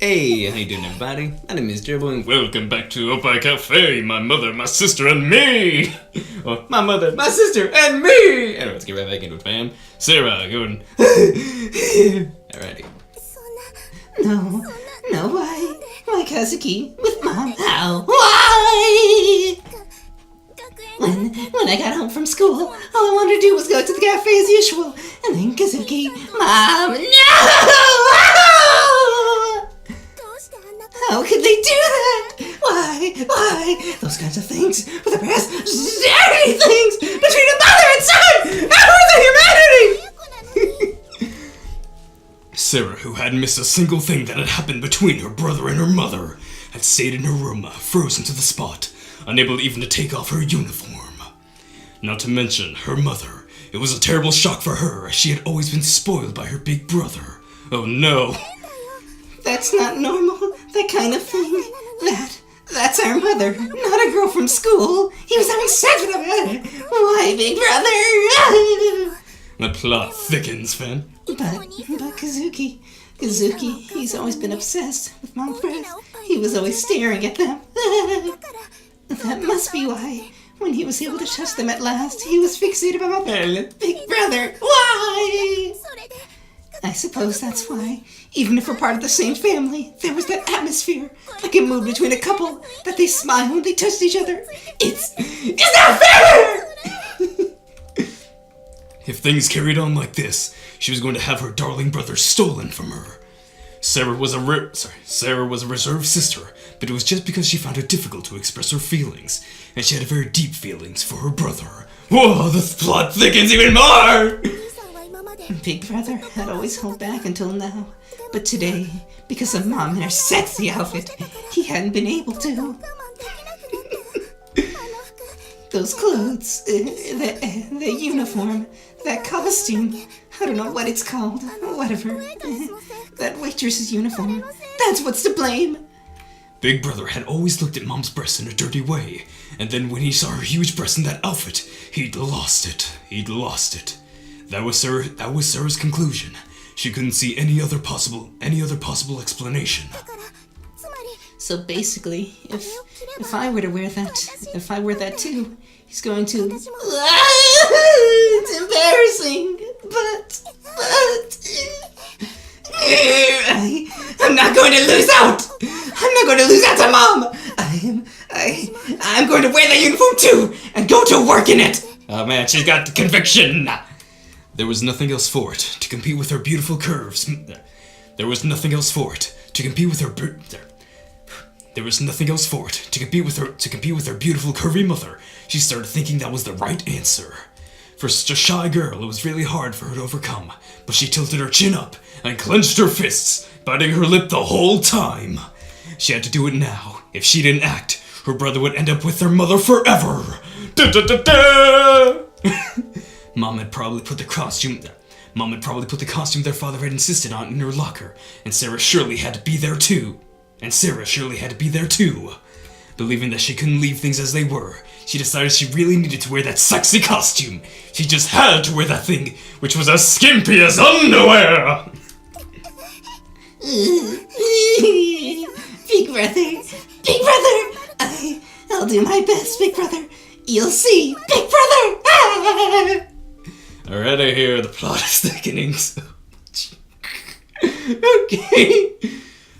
Hey, how you doing, everybody? My name is CherryBoy, and welcome back to Oppai Cafe. My mother, my sister, and me. Or my mother, my sister, and me. Anyway, let's get right back into it, fam. Sarah, going. Alrighty. No, why? Why, Kazuki? With Mom? How? Why? When I got home from school, all I wanted to do was go to the cafe as usual. And then Kazuki, Mom, no! How could they do that? Why? Those kinds of things were the best dirty things between a mother and son! How are the humanity? Sarah, who hadn't missed a single thing that had happened between her brother and her mother, had stayed in her room, frozen to the spot, unable even to take off her uniform. Not to mention, her mother. It was a terrible shock for her, as she had always been spoiled by her big brother. Oh no! That's not normal, that kind of thing. That's our mother, not a girl from school. He was having sex with her. Why, big brother? The plot thickens, fam. But Kazuki, he's always been obsessed with Mom's breasts. He was always staring at them. That must be why, when he was able to touch them at last, he was fixated by my big brother. Why? I suppose that's why, even if we're part of the same family, there was that atmosphere, like a mood between a couple, that they smiled when they touched each other. It's not fair! If things carried on like this, she was going to have her darling brother stolen from her. Sarah was a reserved sister, but it was just because she found it difficult to express her feelings, and she had very deep feelings for her brother. Whoa, the plot thickens even more! Big brother had always held back until now, but today, because of Mom and her sexy outfit, he hadn't been able to. Those clothes, the uniform, that costume, I don't know what it's called, whatever. That waitress's uniform, that's what's to blame. Big brother had always looked at Mom's breasts in a dirty way, and then when he saw her huge breasts in that outfit, he'd lost it. That was Sarah's conclusion. She couldn't see any other possible explanation. So basically, if I were to wear that too, he's going to. It's embarrassing, but I'm not going to lose out. I'm not going to lose out to Mom. I'm going to wear that uniform too and go to work in it. Oh man, she's got the conviction. There was nothing else for it to compete with her beautiful curves. There was nothing else for it to compete with her. There was nothing else for it to compete with her beautiful curvy mother. She started thinking that was the right answer. For such a shy girl, it was really hard for her to overcome, but she tilted her chin up and clenched her fists, biting her lip the whole time. She had to do it now. If she didn't act, her brother would end up with their mother forever. Da da da da! Mom had probably put the costume their father had insisted on in her locker, and Sarah surely had to be there too. Believing that she couldn't leave things as they were, she decided she really needed to wear that sexy costume. She just had to wear that thing, which was as skimpy as underwear! Big brother, I'll do my best, big brother. You'll see, big brother! Already here, the plot is thickening so much. Okay.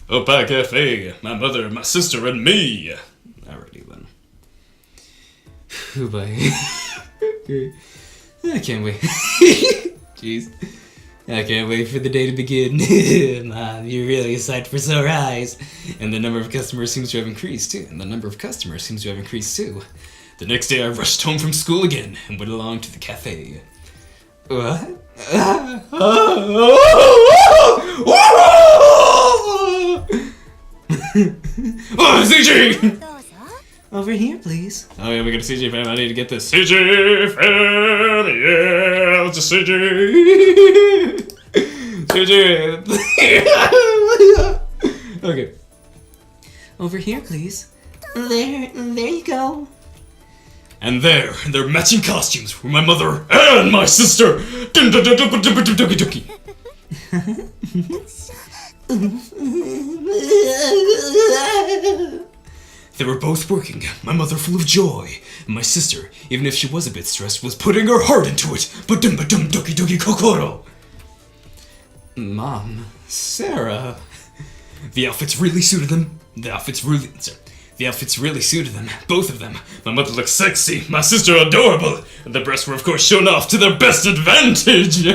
Oppai Cafe, my mother, my sister, and me. Alrighty then. Oh boy. I can't wait. Jeez. I can't wait for the day to begin. Mom, you're really a sight for sore eyes. And the number of customers seems to have increased too. The next day I rushed home from school again and went along to the cafe. What? Oh, CJ! Over here, please. Oh yeah, we got a CJ fam. I need to get this. CJ fam, yeah, it's a CJ. CJ. Okay. Over here, please. There you go. And there, in their matching costumes, were my mother and my sister. They were both working, my mother full of joy, and my sister, even if she was a bit stressed, was putting her heart into it. Ba-dum ba-dum doki doki kokoro. Mom, Sarah. The outfits really suited them. The outfits really suited them, both of them. My mother looked sexy, my sister adorable, and the breasts were of course shown off to their best advantage.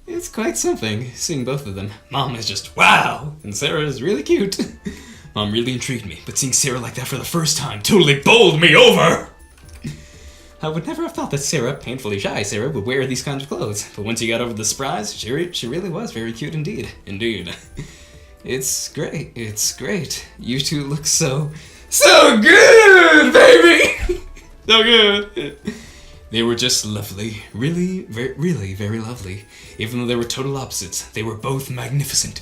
It's quite something, seeing both of them. Mom is just wow, and Sarah is really cute. Mom really intrigued me, but seeing Sarah like that for the first time totally bowled me over! I would never have thought that Sarah, painfully shy Sarah, would wear these kinds of clothes, but once you got over the surprise, she really was very cute indeed. Indeed. It's great. You two look so good, baby! So good! They were just lovely. Really, very lovely. Even though they were total opposites, they were both magnificent.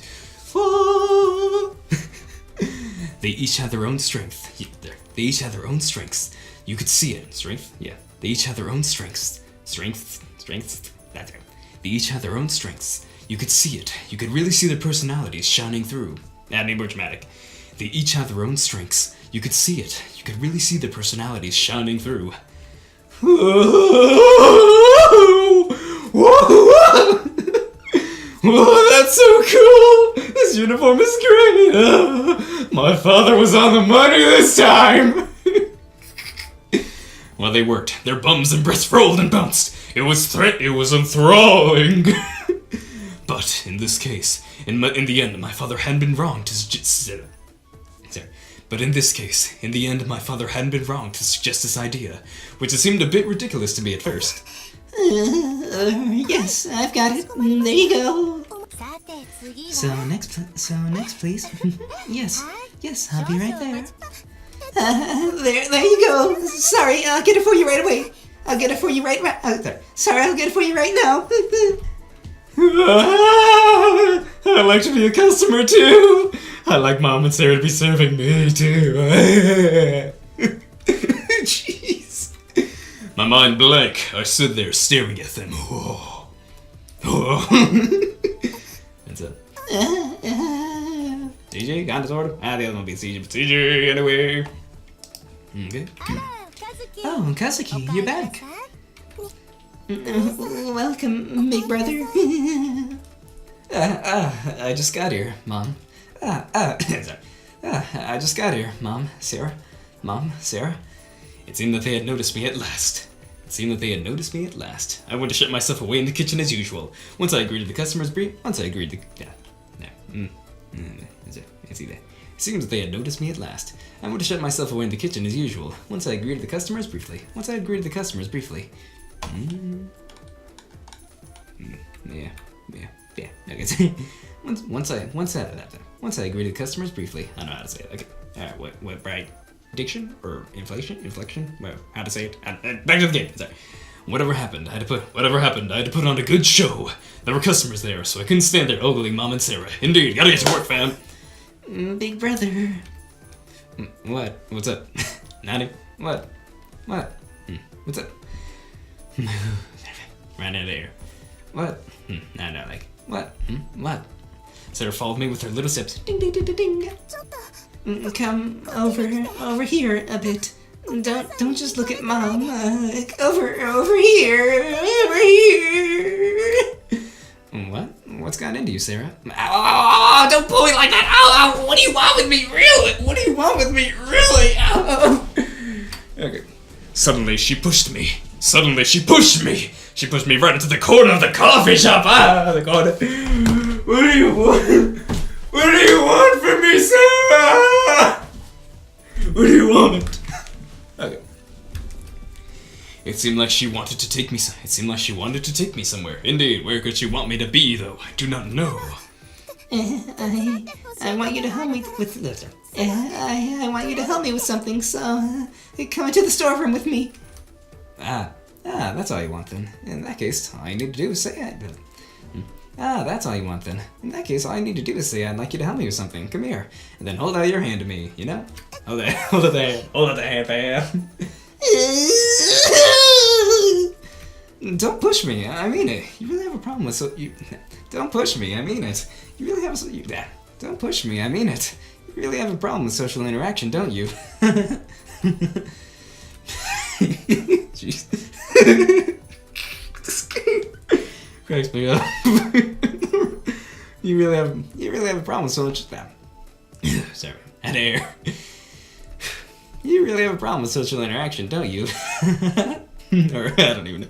They each had their own strength. They each had their own strengths. You could see it. Strength? Yeah. They each had their own strengths. Strengths? That's it. They each had their own strengths. You could see it. You could really see their personalities shining through. Adding more dramatic. They each had their own strengths. You could see it. You could really see their personalities shining through. Whoa, that's so cool! This uniform is great! My father was on the money this time! While they worked, their bums and breasts rolled and bounced. It was enthralling! But, in this case, in the end, my father hadn't been wrong to suggest... But in this case, in the end, my father hadn't been wrong to suggest this idea, which it seemed a bit ridiculous to me at first. Yes, I've got it. There you go. So next, please. Yes, I'll be right there. There you go. Sorry, I'll get it for you right away. I'll get it for you right now. Sorry, I'll get it for you right now. I'd like to be a customer too. I'd like Mom and Sarah to be serving me too. Jeez. My mind blank. I stood there staring at them. Oh. That's it. CJ, got this order? The other one will be CJ, but CJ anyway. Okay. Oh, Kazuki, you're back. Welcome, big brother. I just got here, Mom. Sorry. I just got here, Mom, Sarah. It seemed that they had noticed me at last. I went to shut myself away in the kitchen as usual. Once I agreed to the customer's brief, It seems that they had noticed me at last. I went to shut myself away in the kitchen as usual. Once I agreed to the customers briefly. Yeah. Okay. Once I agreed to the customers briefly. I know how to say it. Okay. Alright, what, right? Diction? Or inflection? Well, how to say it? Back to the game. Sorry. Whatever happened, I had to put on a good show. There were customers there, so I couldn't stand there ogling Mom and Sarah. Indeed, gotta get to work, fam. Big brother. What? What's up? Nanny? What? What's up? Right in there. What? No, like, what? What? Sarah followed me with her little steps. Ding, ding, ding, ding, ding. Come over here a bit. Don't just look at Mom. Over here. What? What's got into you, Sarah? Oh, don't pull me like that! Ow! What do you want with me, really? Ow! Okay. Suddenly, she pushed me. She pushed me right into the corner of the coffee shop. The corner. What do you want from me, Sarah? What do you want? Okay. It seemed like she wanted to take me somewhere. Indeed, where could she want me to be, though? I do not know. I want you to help me with I want you to help me with something, so come into the storeroom with me. That's all you want then. In that case, all you need to do is say it. That's all you want then. In that case, all you need to do is say I'd like you to help me with something. Come here. And then hold out your hand to me, you know? Hold out the hand, fam. Don't push me. I mean it. You really have a problem with you. Don't push me. I mean it. You really have don't push me. I mean it. You really have a problem with social interaction, don't you? Jeez. This game cracks me up. You really have a problem with social. Sorry, out of air. You really have a problem with social interaction, don't you? Or I don't even know.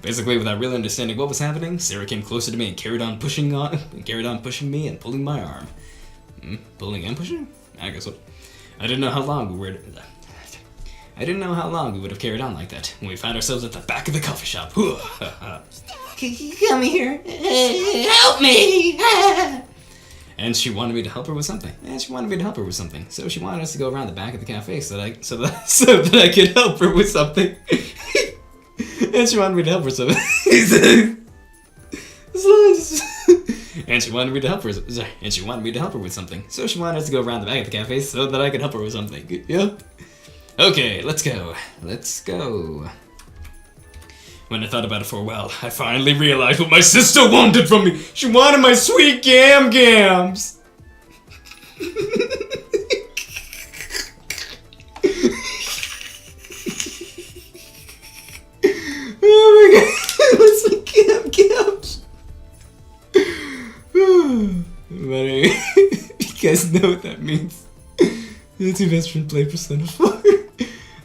Basically, without really understanding what was happening, Sarah came closer to me and carried on pushing me and pulling my arm. Pulling and pushing? I guess so. I didn't know how long we would have carried on like that when we found ourselves at the back of the coffee shop. Come here. Help me. And she wanted me to help her with something. So she wanted us to go around the back of the cafe so that I could help her with something. And she wanted me to help her something. And she wanted me to help her. And she wanted me to help her with something. So she wanted us to go around the back of the cafe so that I could help her with something. Yep. Okay, let's go. When I thought about it for a while, I finally realized what my sister wanted from me. She wanted my sweet gams. Oh my god, what's my gams? But anyway, you guys know what that means. The two best friends play Persona 4.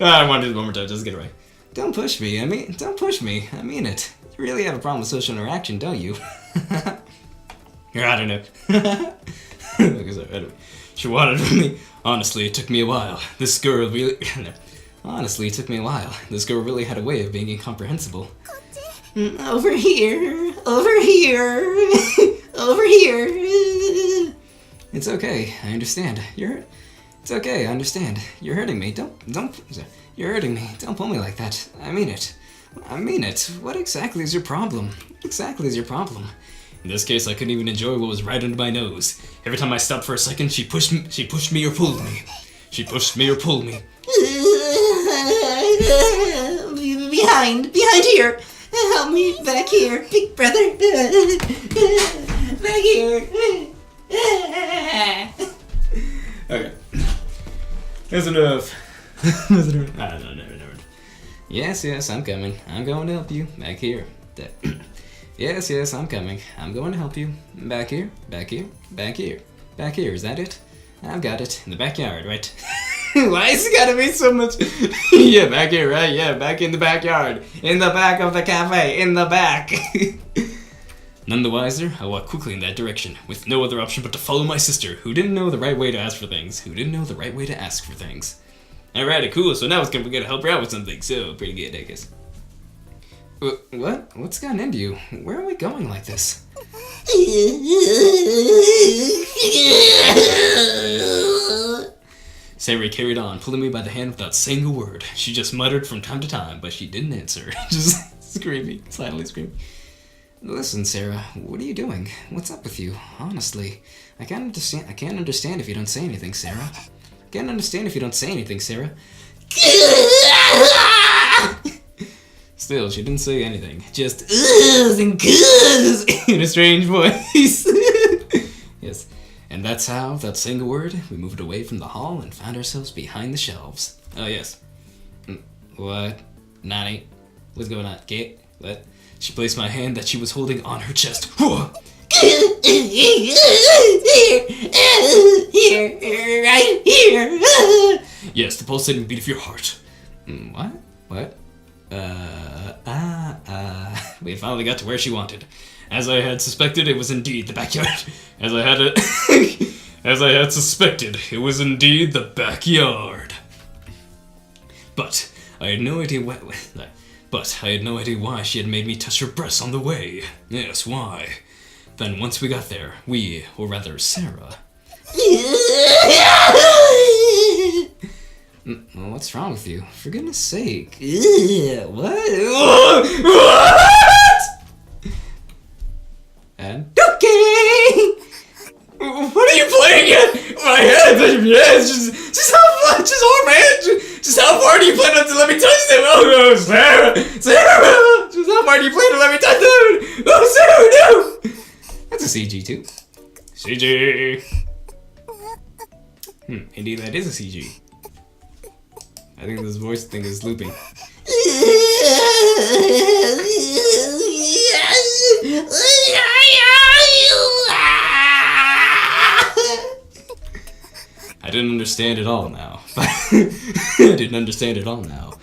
I want to do it one more time, just get it right. Don't push me, I mean it. You really have a problem with social interaction, don't you? I don't know. Anyway, she wanted from me. Honestly, it took me a while. This girl really had a way of being incomprehensible. Over here. It's okay, I understand. It's okay, I understand. You're hurting me. You're hurting me. Don't pull me like that. I mean it. What exactly is your problem? In this case, I couldn't even enjoy what was right under my nose. Every time I stopped for a second, she pushed me or pulled me. Behind here. Help me back here, big brother. Back here. Okay. That's enough. No. Yes, I'm coming. I'm going to help you. Back here. Yes, I'm coming. I'm going to help you. Back here. Is that it? I've got it. In the backyard, right? Why has it gotta be so much? Yeah, back here, right? Yeah, back in the backyard. In the back of the cafe. In the back. None the wiser, I walked quickly in that direction, with no other option but to follow my sister, who didn't know the right way to ask for things. Alrighty, cool, so now we're gonna help her out with something, so pretty good, I guess. What? What's gotten into you? Where are we going like this? Sarah carried on, pulling me by the hand without saying a word. She just muttered from time to time, but she didn't answer. Just screaming, silently screaming. Listen, Sarah, what are you doing? What's up with you? Honestly, I can't understand if you don't say anything, Sarah. Still, she didn't say anything. Just uhs and cuz in a strange voice. Yes, and that's how, without saying a word, we moved away from the hall and found ourselves behind the shelves. Oh yes. What? Nani? What's going on? Kate? What? She placed my hand that she was holding on her chest. Here, right here. Yes, the pulsating beat of your heart. What? We finally got to where she wanted. As I had suspected, it was indeed the backyard. As I had suspected, it was indeed the backyard. But I had no idea why she had made me touch her breasts on the way. Yes, why? Then once we got there, or rather Sarah. Well, what's wrong with you? For goodness sake. What? And? Okay! What are you playing at? My head! Yeah, it's just so fun! Just horrible, man! Just how far do you plan to let me touch them? Oh no, Sarah! Sarah! Just how far do you plan to let me touch them? Oh, Sarah, no! That's a CG too. CG! Indeed, that is a CG. I think this voice thing is looping. I didn't understand it all now. I didn't understand it all now.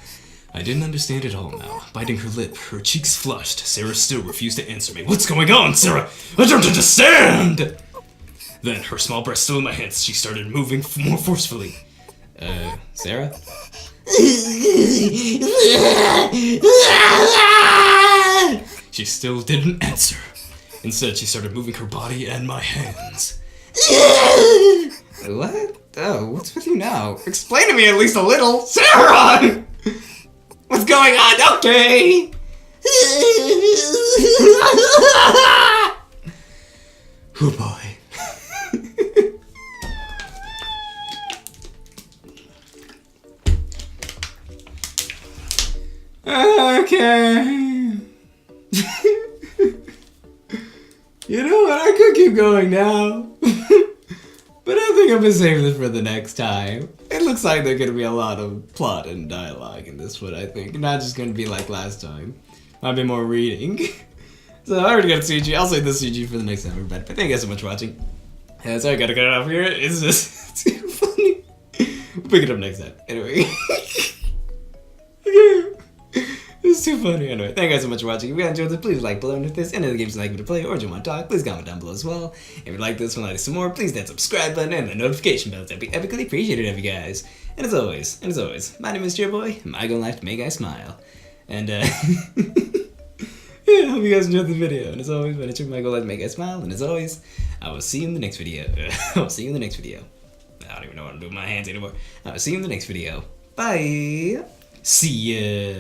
I didn't understand it all now. Biting her lip, her cheeks flushed, Sarah still refused to answer me. What's going on, Sarah? I don't understand! Then, her small breast still in my hands, she started moving more forcefully. Sarah? She still didn't answer. Instead, she started moving her body and my hands. What? Oh, what's with you now? Explain to me at least a little. Sarah! What's going on? Okay! Oh boy. Okay. You know what? I could keep going now. But I think I'm gonna save this for the next time. It looks like there's gonna be a lot of plot and dialogue in this one, I think. Not just gonna be like last time. Might be more reading. So I already got CG. I'll save this CG for the next time, everybody. But thank you guys so much for watching. So I gotta get it off here. It's just too funny. We'll pick it up next time. Anyway. It's too funny. Anyway, thank you guys so much for watching. If you guys enjoyed this, please like below. And if there's any other games you'd like me to play or do you want to talk, please comment down below as well. If you like this one, like some more, please hit that subscribe button and the notification bell. That'd be epically appreciated of you guys. And as always, my name is CherryBoy. My goal in life to make you guys smile. And yeah, I hope you guys enjoyed the video. And as always, my goal in life to make you guys smile. And as always, I will see you in the next video. I'll see you in the next video. I don't even know what I'm doing with my hands anymore. I'll see you in the next video. Bye. See ya.